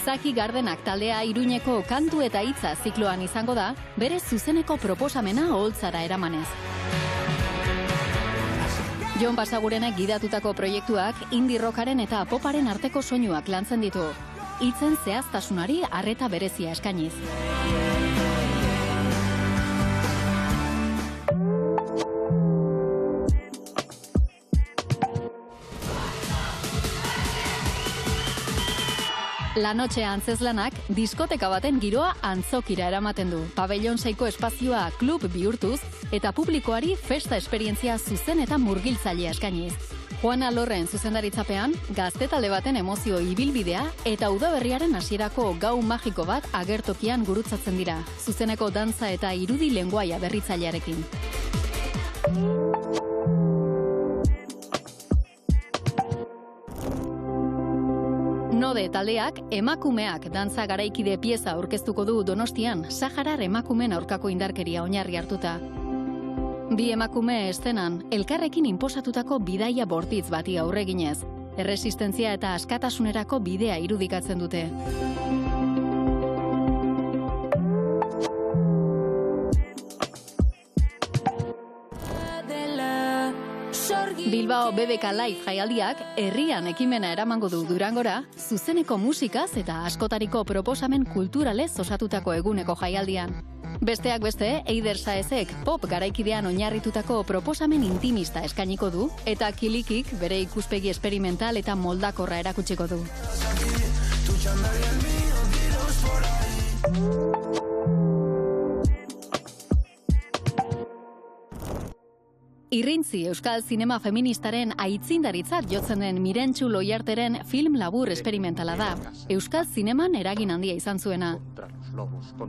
Izaki Gardenak taldea Iruñeko kantu eta hitza zikloan izango da, bere zuzeneko proposamena oholtzara eramanez. Jon Basagurenek gidatutako proiektuak indie rockaren eta poparen arteko soinuak lantzen ditu. Hitzen zehaztasunari arreta berezia eskainiz. La Noche antzezlanak diskoteka baten giroa antzokira eramaten du. Pabellon 6ko espazioa klub bihurtuz eta publikoari festa esperientzia zuzen eta murgiltzailea eskainiz. Juana Lorren zuzendaritzapean, gaztetalde baten emozio ibilbidea eta udaberriaren hasierako gau magiko bat agertokian gurutzatzen dira, zuzeneko dantza eta irudi lengoaia berritzailearekin. Node taldeak emakumeak dantza garaikide pieza aurkeztuko du Donostian, Saharar emakumeen aurkako indarkeria oinarri hartuta. Bi emakume eszenan, elkarrekin inposatutako bidaia bortitz bati aurreginez, erresistentzia eta askatasunerako bidea irudikatzen dute. Bilbao BBK Live jaialdiak herrian ekimena eramango du Durangora, zuzeneko musikaz eta askotariko proposamen kulturalez osatutako eguneko jaialdian. Besteak beste, Eider Saezek pop garaikidean oinarritutako proposamen intimista eskainiko du, eta Kilikik bere ikuspegi esperimental eta moldakorra erakutsiko du. Irrintzi euskal zinema feministaren aitzindaritzat jotzen den Mirentxu Loiarteren film labur esperimentala da. Euskal zineman eragin handia izan zuena.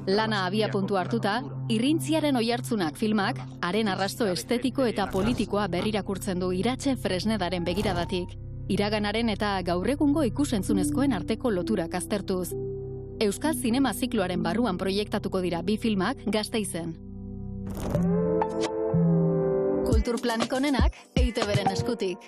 Lana abiapuntu hartuta, Irrintziaren oihartzunak filmak, haren arrasto estetiko eta politikoa berrirakurtzen du Iratxe Fresnedaren begiradatik. Iraganaren eta gaur egungo ikusentzunezkoen arteko loturak aztertuz. Euskal zinema zikloaren barruan proiektatuko dira bi filmak Gasteizen. Kulturplanik onenak EITB-ren eskutik.